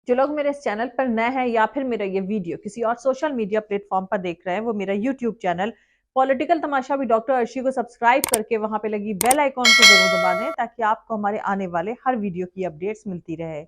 जो लोग मेरे इस चैनल पर नए हैं या फिर मेरा ये वीडियो किसी और सोशल मीडिया प्लेटफॉर्म पर देख रहे हैं, वो मेरा यूट्यूब चैनल पॉलिटिकल तमाशा भी डॉक्टर अर्शी को सब्सक्राइब करके वहां पे लगी बेल आइकॉन को जरूर दबा दें ताकि आपको हमारे आने वाले हर वीडियो की अपडेट्स मिलती रहे।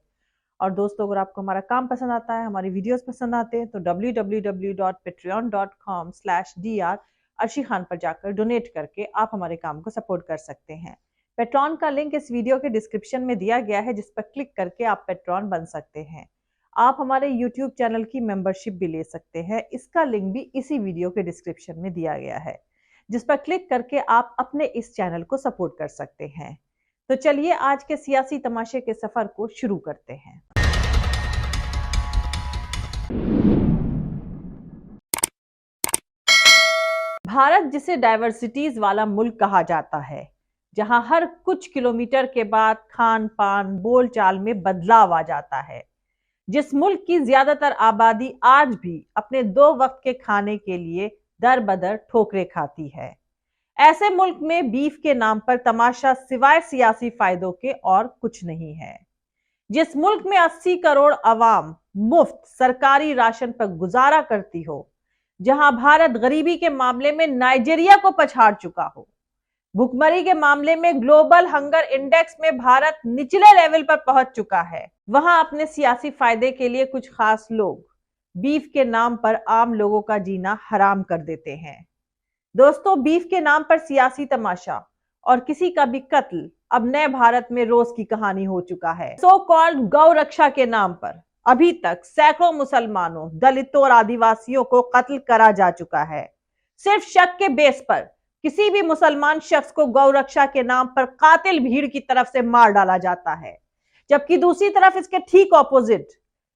और दोस्तों, अगर आपको हमारा काम पसंद आता है, हमारी वीडियोस पसंद आते हैं, तो www.patreon.com/dr अर्शी खान पर जाकर डोनेट करके आप हमारे काम को सपोर्ट कर सकते हैं। पेट्रॉन का लिंक इस वीडियो के डिस्क्रिप्शन में दिया गया है, जिस पर क्लिक करके आप पेट्रॉन बन सकते हैं। आप हमारे यूट्यूब चैनल की मेंबरशिप भी ले सकते हैं, इसका लिंक भी इसी वीडियो के डिस्क्रिप्शन में दिया गया है, जिस पर क्लिक करके आप अपने इस चैनल को सपोर्ट कर सकते हैं। तो चलिए आज के सियासी तमाशे के सफर को शुरू करते हैं। भारत जिसे डाइवर्सिटीज वाला मुल्क कहा जाता है, जहां हर कुछ किलोमीटर के बाद खान पान बोलचाल में बदलाव आ जाता है, जिस मुल्क की ज्यादातर आबादी आज भी अपने 2 वक्त के खाने के लिए दर बदर ठोकरें खाती है, ऐसे मुल्क में बीफ के नाम पर तमाशा सिवाय सियासी फायदों के और कुछ नहीं है। जिस मुल्क में 80 करोड़ अवाम मुफ्त सरकारी राशन पर गुजारा करती हो, जहां भारत गरीबी के मामले में नाइजीरिया को पछाड़ चुका हो, भुखमरी के मामले में ग्लोबल हंगर इंडेक्स में भारत निचले लेवल पर पहुंच चुका है, वहां अपने सियासी फायदे के लिए कुछ खास लोग बीफ के नाम पर आम लोगों का जीना हराम कर देते हैं। दोस्तों, बीफ के नाम पर सियासी तमाशा और किसी का भी कत्ल अब नए भारत में रोज की कहानी हो चुका है। सो कॉल्ड गौ रक्षा के नाम पर अभी तक सैकड़ों मुसलमानों, दलितों और आदिवासियों को कत्ल करा जा चुका है। सिर्फ शक के बेस पर किसी भी मुसलमान शख्स को गौ रक्षा के नाम पर कातिल भीड़ की तरफ से मार डाला जाता है, जबकि दूसरी तरफ इसके ठीक ऑपोजिट,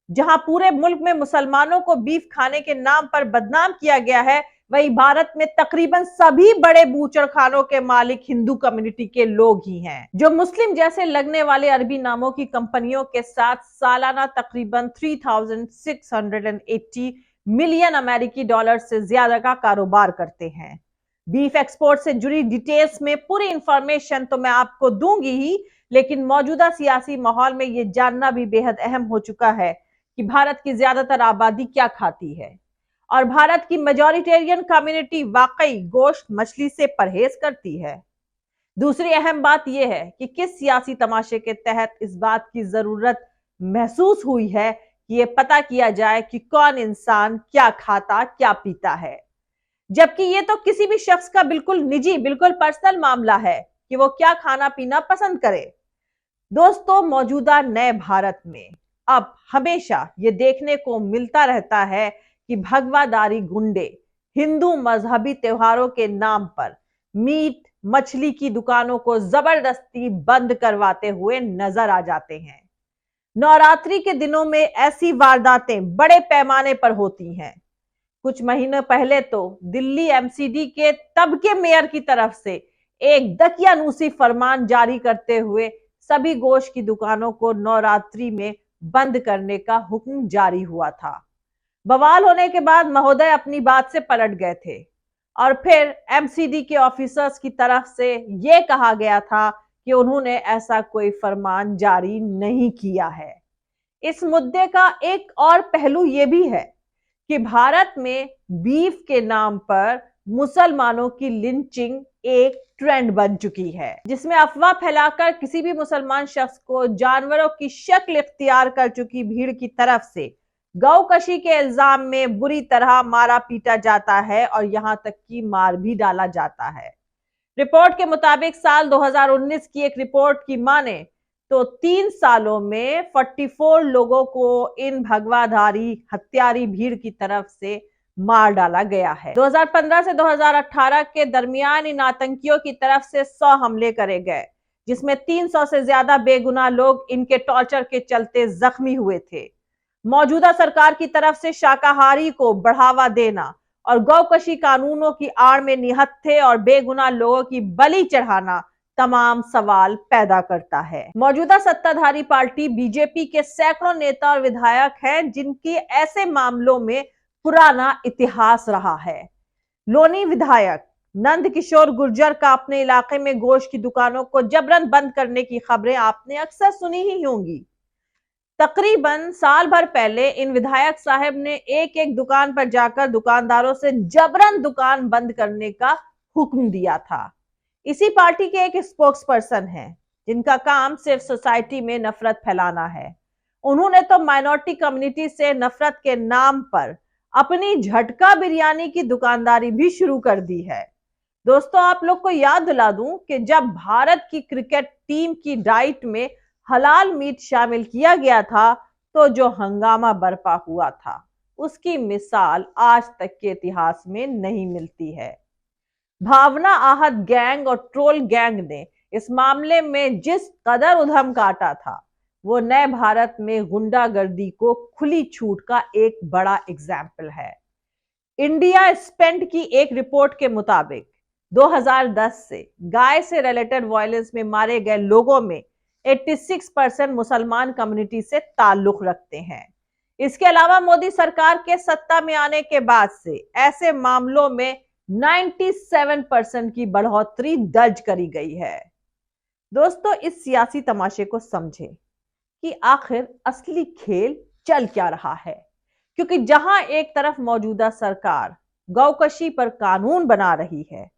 जहां पूरे मुल्क में मुसलमानों को बीफ खाने के नाम पर बदनाम किया गया है, वही भारत में तकरीबन सभी बड़े बूचड़ खानों के मालिक हिंदू कम्युनिटी के लोग ही हैं, जो मुस्लिम जैसे लगने वाले अरबी नामों की कंपनियों के साथ सालाना तकरीबन 3680 मिलियन अमेरिकी डॉलर से ज्यादा का कारोबार करते हैं। बीफ एक्सपोर्ट से जुड़ी डिटेल्स में पूरी इंफॉर्मेशन तो मैं आपको दूंगी ही, लेकिन मौजूदा सियासी माहौल में यह जानना भी बेहद अहम हो चुका है कि भारत की ज्यादातर आबादी क्या खाती है, और भारत की मेजॉरिटेरियन कम्युनिटी वाकई गोश्त मछली से परहेज करती है। दूसरी अहम बात यह है कि किस सियासी तमाशे के तहत इस बात की जरूरत महसूस हुई है कि यह पता किया जाए कि कौन इंसान क्या खाता क्या पीता है, जबकि यह तो किसी भी शख्स का बिल्कुल निजी, बिल्कुल पर्सनल मामला है कि वो क्या खाना पीना पसंद करे। दोस्तों, मौजूदा नए भारत में अब हमेशा ये देखने को मिलता रहता है कि भगवादारी गुंडे हिंदू मजहबी त्योहारों के नाम पर मीट मछली की दुकानों को जबरदस्ती बंद करवाते हुए नजर आ जाते हैं। नवरात्रि के दिनों में ऐसी वारदातें बड़े पैमाने पर होती हैं। कुछ महीनों पहले तो दिल्ली एमसीडी के तब के मेयर की तरफ से एक दकियानूसी फरमान जारी करते हुए सभी गोश्त की दुकानों को नवरात्रि में बंद करने का हुक्म जारी हुआ था। बवाल होने के बाद महोदय अपनी बात से पलट गए थे और फिर एमसीडी के ऑफिसर्स की तरफ से यह कहा गया था कि उन्होंने ऐसा कोई फरमान जारी नहीं किया है। इस मुद्दे का एक और पहलू यह भी है कि भारत में बीफ के नाम पर मुसलमानों की लिंचिंग एक ट्रेंड बन चुकी है, जिसमें अफवाह फैलाकर किसी भी मुसलमान शख्स को जानवरों की शक्ल इख्तियार कर चुकी भीड़ की तरफ से गौकशी के इल्जाम में बुरी तरह मारा पीटा जाता है और यहां तक कि मार भी डाला जाता है। रिपोर्ट के मुताबिक साल 2019 की एक रिपोर्ट की माने तो 3 सालों में 44 लोगों को इन भगवाधारी हत्यारी भीड़ की तरफ से मार डाला गया है। 2015 से 2018 के दरमियान इन आतंकियों की तरफ से 100 हमले करे गए, जिसमें 300 से ज्यादा बेगुनाह लोग इनके टॉर्चर के चलते जख्मी हुए थे। मौजूदा सरकार की तरफ से शाकाहारी को बढ़ावा देना और गौकशी कानूनों की आड़ में निहत्थे और बेगुनाह लोगों की बलि चढ़ाना तमाम सवाल पैदा करता है। मौजूदा सत्ताधारी पार्टी बीजेपी के सैकड़ों नेता और विधायक हैं जिनकी ऐसे मामलों में पुराना इतिहास रहा है। लोनी विधायक नंद किशोर गुर्जर का अपने इलाके में गोश्त की दुकानों को जबरन बंद करने की खबरें आपने अक्सर सुनी ही होंगी। तकरीबन साल भर पहले इन विधायक साहब ने एक एक दुकान पर जाकर दुकानदारों से जबरन दुकान बंद करने का हुक्म दिया था। इसी पार्टी के एक स्पोक्स पर्सन हैं जिनका काम सिर्फ सोसाइटी में नफरत फैलाना है। उन्होंने तो माइनॉरिटी कम्युनिटी से नफरत के नाम पर अपनी झटका बिरयानी की दुकानदारी भी शुरू कर दी है। दोस्तों, आप लोग को याद दिला दूं कि जब भारत की क्रिकेट टीम की डाइट में हलाल मीट शामिल किया गया था तो जो हंगामा बरपा हुआ था उसकी मिसाल आज तक के इतिहास में नहीं मिलती है। भावना आहत गैंग और ट्रोल गैंग ने इस मामले में जिस कदर उधम काटा था वो नए भारत में गुंडागर्दी को खुली छूट का एक बड़ा एग्जाम्पल है। इंडिया स्पेंट की एक रिपोर्ट के मुताबिक 2010 से गाय से रिलेटेड वायलेंस में मारे गए लोगों में 86% मुसलमान कम्युनिटी से ताल्लुक रखते हैं। इसके अलावा मोदी सरकार के सत्ता में आने के बाद से ऐसे मामलों में 97% की बढ़ोतरी दर्ज करी गई है। दोस्तों, इस सियासी तमाशे को समझें कि आखिर असली खेल चल क्या रहा है, क्योंकि जहां एक तरफ मौजूदा सरकार गौकशी पर कानून बना रही है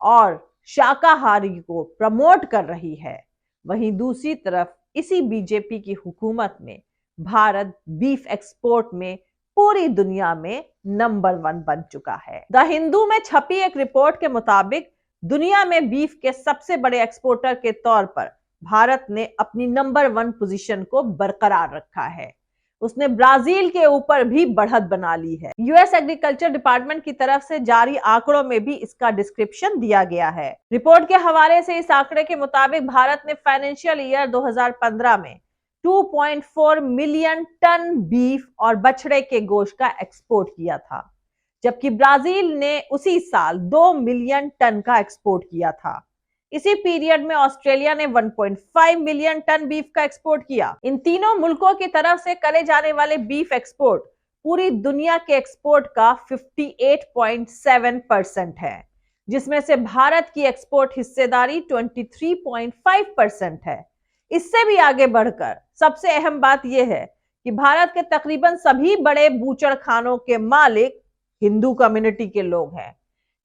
और शाकाहारी को प्रमोट कर रही है, वहीं दूसरी तरफ इसी बीजेपी की हुकूमत में भारत बीफ एक्सपोर्ट में पूरी दुनिया में नंबर 1 बन चुका है। द हिंदू में छपी एक रिपोर्ट के मुताबिक दुनिया में बीफ के सबसे बड़े एक्सपोर्टर के तौर पर भारत ने अपनी नंबर 1 पोजीशन को बरकरार रखा है। उसने ब्राजील के ऊपर भी बढ़त बना ली है। यूएस एग्रीकल्चर डिपार्टमेंट की तरफ से जारी आंकड़ों में भी इसका डिस्क्रिप्शन दिया गया है। रिपोर्ट के हवाले से इस आंकड़े के मुताबिक भारत ने फाइनेंशियल ईयर 2015 में 2.4 मिलियन टन बीफ और बछड़े के गोश्त का एक्सपोर्ट किया था, जबकि ब्राजील ने उसी साल 2 मिलियन टन का एक्सपोर्ट किया था। इसी पीरियड में ऑस्ट्रेलिया ने 1.5 मिलियन टन बीफ का एक्सपोर्ट किया। इन तीनों मुल्कों की तरफ से करे जाने वाले बीफ एक्सपोर्ट पूरी दुनिया के एक्सपोर्ट का 58.7% है, जिसमें से भारत की एक्सपोर्ट हिस्सेदारी 23.5% है। इससे भी आगे बढ़कर सबसे अहम बात यह है कि भारत के तकरीबन सभी बड़े बूचड़ खानों के मालिक हिंदू कम्युनिटी के लोग हैं,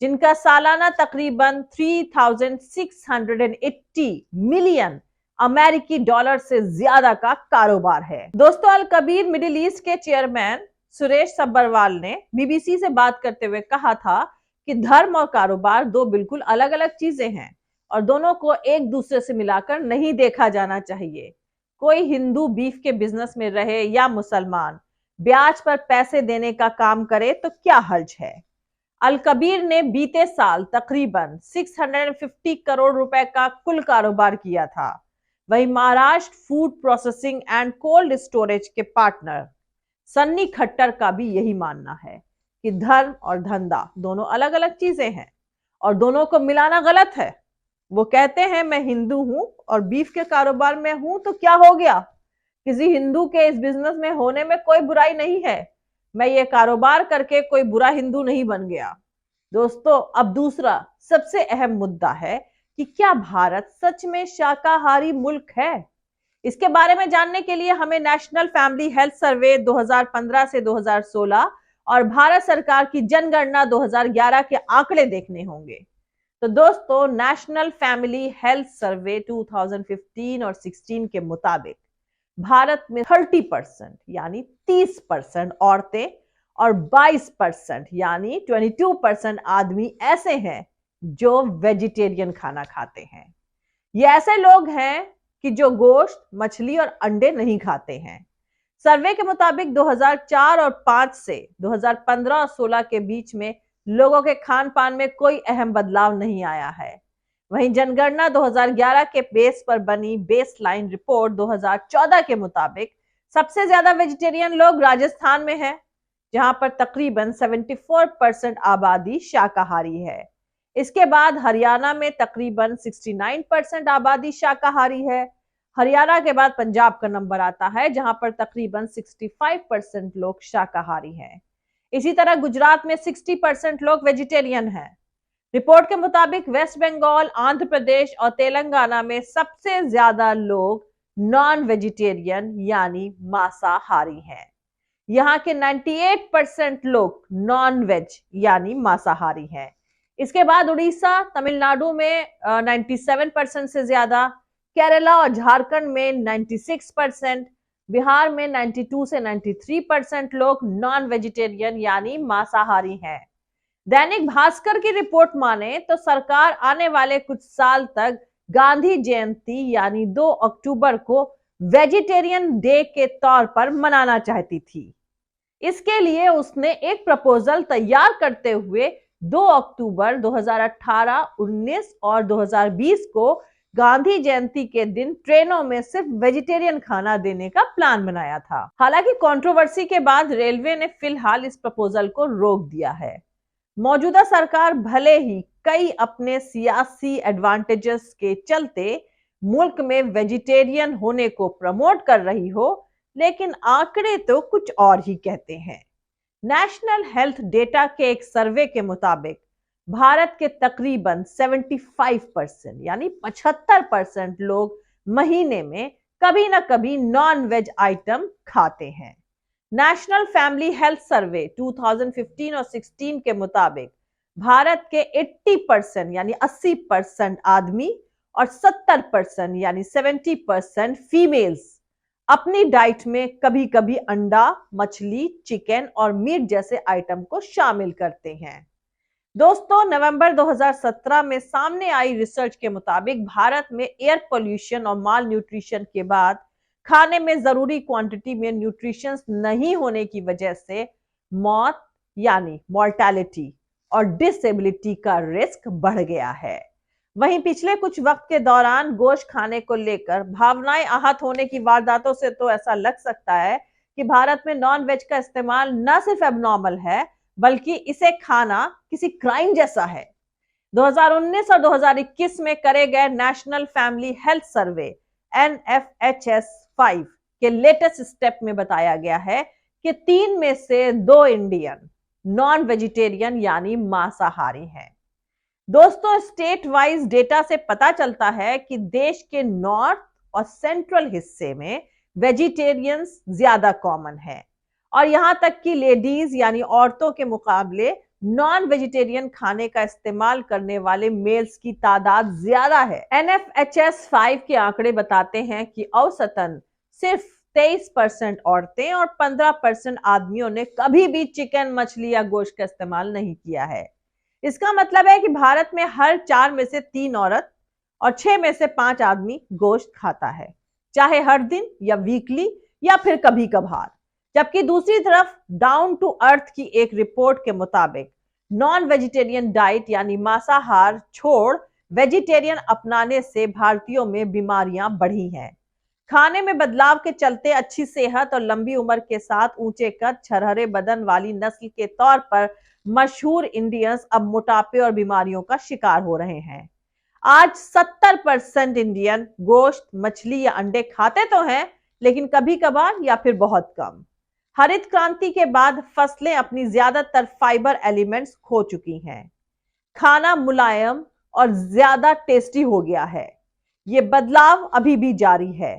जिनका सालाना तकरीबन 3,680 मिलियन अमेरिकी डॉलर से ज्यादा का कारोबार है। दोस्तों, अल कबीर मिडिल ईस्ट के चेयरमैन सुरेश सब्बरवाल ने बीबीसी से बात करते हुए कहा था कि धर्म और कारोबार दो बिल्कुल अलग अलग चीजें हैं और दोनों को एक दूसरे से मिलाकर नहीं देखा जाना चाहिए। कोई हिंदू बीफ के बिजनेस में रहे या मुसलमान ब्याज पर पैसे देने का काम करे तो क्या हर्ज है। अल कबीर ने बीते साल तकरीबन 650 करोड़ रुपए का कुल कारोबार किया था। वहीं Maharashtra food processing and cold storage के पार्टनर सन्नी खट्टर का भी यही मानना है कि धर्म और धंधा दोनों अलग अलग चीजें हैं और दोनों को मिलाना गलत है। वो कहते हैं मैं हिंदू हूं और बीफ के कारोबार में हूं तो क्या हो गया, किसी हिंदू के इस बिजनेस में होने में कोई बुराई नहीं है। मैं ये कारोबार करके कोई बुरा हिंदू नहीं बन गया। दोस्तों, अब दूसरा सबसे अहम मुद्दा है कि क्या भारत सच में शाकाहारी मुल्क है। इसके बारे में जानने के लिए हमें नेशनल फैमिली हेल्थ सर्वे 2015 से 2016 और भारत सरकार की जनगणना 2011 के आंकड़े देखने होंगे। तो दोस्तों, नेशनल फैमिली हेल्थ सर्वे 2015 और 16 के मुताबिक भारत में 30% यानी 30% औरतें और 22% यानी 22% आदमी ऐसे हैं जो वेजिटेरियन खाना खाते हैं। ये ऐसे लोग हैं कि जो गोश्त, मछली और अंडे नहीं खाते हैं। सर्वे के मुताबिक 2004 और 5 से 2015 और 16 के बीच में लोगों के खान पान में कोई अहम बदलाव नहीं आया है। वहीं जनगणना 2011 के बेस पर बनी बेसलाइन रिपोर्ट 2014 के मुताबिक सबसे ज्यादा वेजिटेरियन लोग राजस्थान में हैं, जहां पर तकरीबन 74% आबादी शाकाहारी है। इसके बाद हरियाणा में तकरीबन 69% आबादी शाकाहारी है। हरियाणा के बाद पंजाब का नंबर आता है, जहां पर तकरीबन 65% लोग शाकाहारी हैं। इसी तरह गुजरात में 60% लोग वेजिटेरियन हैं। रिपोर्ट के मुताबिक वेस्ट बंगाल, आंध्र प्रदेश और तेलंगाना में सबसे ज्यादा लोग नॉन वेजिटेरियन यानी मांसाहारी हैं। यहाँ के 98% लोग नॉन वेज यानी मांसाहारी हैं। इसके बाद उड़ीसा, तमिलनाडु में 97% से ज्यादा, केरला और झारखंड में 96%, बिहार में 92 से 93% लोग नॉन वेजिटेरियन यानी मांसाहारी हैं। दैनिक भास्कर की रिपोर्ट माने तो सरकार आने वाले कुछ साल तक गांधी जयंती यानी 2 अक्टूबर को वेजिटेरियन डे के तौर पर मनाना चाहती थी। इसके लिए उसने एक प्रपोजल तैयार करते हुए 2 अक्टूबर 2018, 19 और 2020 को गांधी जयंती के दिन ट्रेनों में सिर्फ वेजिटेरियन खाना देने का प्लान बनाया था। हालांकि कंट्रोवर्सी के बाद रेलवे ने फिलहाल इस प्रपोजल को रोक दिया है। मौजूदा सरकार भले ही कई अपने सियासी एडवांटेजेस के चलते मुल्क में वेजिटेरियन होने को प्रमोट कर रही हो, लेकिन आंकड़े तो कुछ और ही कहते हैं। नेशनल हेल्थ डेटा के एक सर्वे के मुताबिक भारत के तकरीबन 75% यानी 75% लोग महीने में कभी ना कभी नॉन वेज आइटम खाते हैं। नेशनल फैमिली हेल्थ सर्वे 2015 और 16 के मुताबिक भारत के 80% यानी 80% आदमी और 70% यानी 70% फीमेल्स अपनी डाइट में कभी कभी अंडा, मछली, चिकन और मीट जैसे आइटम को शामिल करते हैं। दोस्तों, नवंबर 2017 में सामने आई रिसर्च के मुताबिक भारत में एयर पोल्यूशन और माल न्यूट्रिशन के बाद खाने में जरूरी क्वांटिटी में न्यूट्रिशंस नहीं होने की वजह से मौत यानी मॉर्टेलिटी और डिसेबिलिटी का रिस्क बढ़ गया है। वहीं पिछले कुछ वक्त के दौरान गोश्त खाने को लेकर भावनाएं आहत होने की वारदातों से तो ऐसा लग सकता है कि भारत में नॉन वेज का इस्तेमाल न सिर्फ एबनॉर्मल है, बल्कि इसे खाना किसी क्राइम जैसा है। 2019 और 2021 में करे गए national family health survey NFHS 5 के लेटेस्ट स्टेप में बताया गया है कि 3 में से 2 इंडियन नॉन वेजिटेरियन यानी मांसाहारी हैं। दोस्तों, स्टेट वाइज डेटा से पता चलता है कि देश के नॉर्थ और सेंट्रल हिस्से में वेजिटेरियंस ज्यादा कॉमन है और यहां तक कि लेडीज यानी औरतों के मुकाबले नॉन वेजिटेरियन खाने का इस्तेमाल करने वाले मेल्स की तादाद ज्यादा है। NFHS 5 के आंकड़े बताते हैं कि औसतन सिर्फ 23% औरतें और 15% आदमियों ने कभी भी चिकन, मछली या गोश्त का इस्तेमाल नहीं किया है। इसका मतलब है कि भारत में हर 4 में से 3 औरत और 6 में से 5 आदमी गोश्त खाता है, चाहे हर दिन या वीकली या फिर कभी कभार। जबकि दूसरी तरफ डाउन टू अर्थ की एक रिपोर्ट के मुताबिक नॉन वेजिटेरियन डाइट यानी मांसाहार छोड़ वेजिटेरियन अपनाने से भारतीयों में बीमारियां बढ़ी हैं। खाने में बदलाव के चलते अच्छी सेहत और लंबी उम्र के साथ ऊंचे कद, छरहरे बदन वाली नस्ल के तौर पर मशहूर इंडियंस अब मोटापे और बीमारियों का शिकार हो रहे हैं। आज 70% इंडियन गोश्त, मछली या अंडे खाते तो हैं, लेकिन कभी कभार या फिर बहुत कम। हरित क्रांति के बाद फसलें अपनी ज्यादातर फाइबर एलिमेंट्स खो चुकी हैं। खाना मुलायम और ज्यादा टेस्टी हो गया है। ये बदलाव अभी भी जारी है।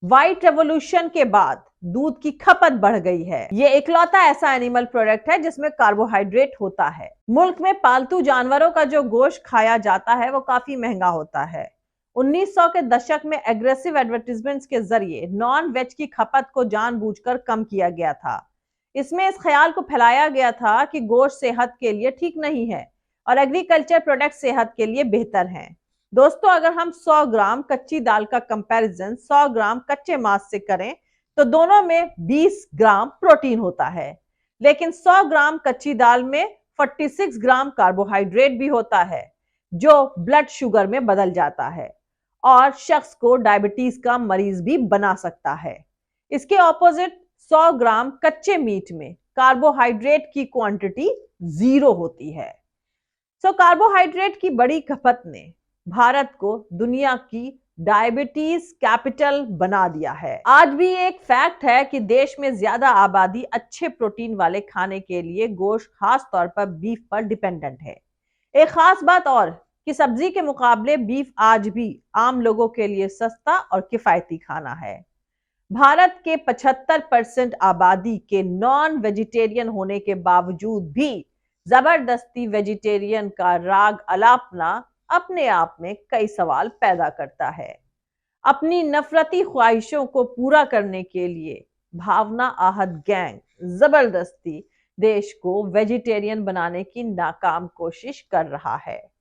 व्हाइट रेवोल्यूशन के बाद दूध की खपत बढ़ गई है। ये इकलौता ऐसा एनिमल प्रोडक्ट है जिसमें कार्बोहाइड्रेट होता है। मुल्क में पालतू जानवरों का जो गोश्त खाया जाता है वो काफी महंगा होता है। 1900 के दशक में एग्रेसिव एडवर्टीजमेंट्स के जरिए नॉन वेज की खपत को जानबूझकर कम किया गया था। इसमें इस ख्याल को फैलाया गया था कि गोश्त सेहत के लिए ठीक नहीं है और एग्रीकल्चर प्रोडक्ट सेहत के लिए बेहतर हैं। दोस्तों, अगर हम 100 ग्राम कच्ची दाल का कंपैरिजन 100 ग्राम कच्चे मांस से करें तो दोनों में 20 ग्राम प्रोटीन होता है, लेकिन 100 ग्राम कच्ची दाल में 46 ग्राम कार्बोहाइड्रेट भी होता है, जो ब्लड शुगर में बदल जाता है और शख्स को डायबिटीज का मरीज भी बना सकता है। इसके ऑपोजिट 100 ग्राम कच्चे मीट में कार्बोहाइड्रेट की क्वांटिटी 0 होती है। कार्बोहाइड्रेट की बड़ी खपत ने भारत को दुनिया की डायबिटीज कैपिटल बना दिया है। आज भी एक फैक्ट है कि देश में ज्यादा आबादी अच्छे प्रोटीन वाले खाने के लिए गोश्त, खास तौर पर बीफ पर डिपेंडेंट है। एक खास बात और कि सब्जी के मुकाबले बीफ आज भी आम लोगों के लिए सस्ता और किफायती खाना है। भारत के 75% आबादी के नॉन वेजिटेरियन होने के बावजूद भी जबरदस्ती वेजिटेरियन का राग अलापना अपने आप में कई सवाल पैदा करता है। अपनी नफरती ख्वाहिशों को पूरा करने के लिए भावना आहत गैंग जबरदस्ती देश को वेजिटेरियन बनाने की नाकाम कोशिश कर रहा है,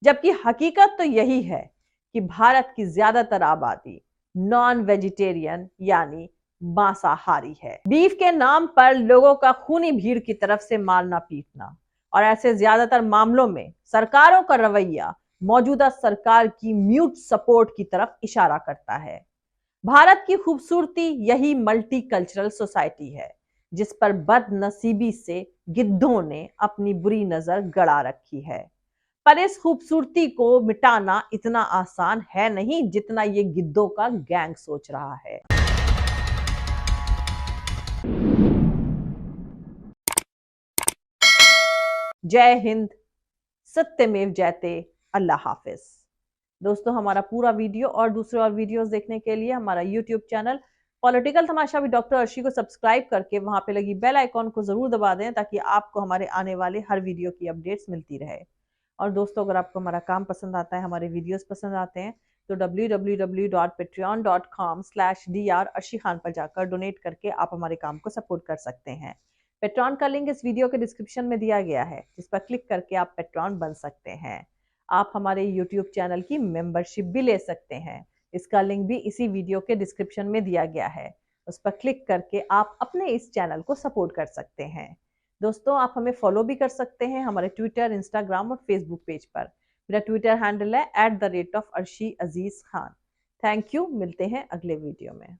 जबकि हकीकत तो यही है कि भारत की ज्यादातर आबादी नॉन वेजिटेरियन यानी मांसाहारी है। बीफ के नाम पर लोगों का खूनी भीड़ की तरफ से मारना पीटना और ऐसे ज्यादातर मामलों में सरकारों का रवैया मौजूदा सरकार की म्यूट सपोर्ट की तरफ इशारा करता है। भारत की खूबसूरती यही मल्टी कल्चरल सोसाइटी है, जिस पर बदनसीबी से गिद्धों ने अपनी बुरी नजर गड़ा रखी है। पर इस खूबसूरती को मिटाना इतना आसान है नहीं जितना ये गिद्धों का गैंग सोच रहा है। जय हिंद, सत्यमेव जयते, अल्लाह हाफिज। दोस्तों, हमारा पूरा वीडियो और दूसरे और वीडियोस देखने के लिए हमारा YouTube channel political Tamasha with doctor Arshi को सब्सक्राइब करके वहां पे लगी बेल आइकॉन को जरूर दबा दें, ताकि आपको हमारे आने वाले हर वीडियो की अपडेट्स मिलती रहे। और दोस्तों, अगर आपको हमारा काम पसंद आता है, हमारे वीडियोस पसंद आते हैं, तो www.patreon.com/dr अर्शी खान पर जाकर डोनेट करके आप हमारे काम को सपोर्ट कर सकते हैं। पेट्रॉन का लिंक इस वीडियो के डिस्क्रिप्शन में दिया गया है, जिस पर क्लिक करके आप पेट्रॉन बन सकते हैं। आप हमारे यूट्यूब चैनल की मेंबरशिप भी ले सकते हैं, इसका लिंक भी इसी वीडियो के डिस्क्रिप्शन में दिया गया है। उस पर क्लिक करके आप अपने इस चैनल को सपोर्ट कर सकते हैं। दोस्तों, आप हमें फॉलो भी कर सकते हैं हमारे ट्विटर, इंस्टाग्राम और फेसबुक पेज पर। मेरा ट्विटर हैंडल है @अर्शी अजीज खान। थैंक यू, मिलते हैं अगले वीडियो में।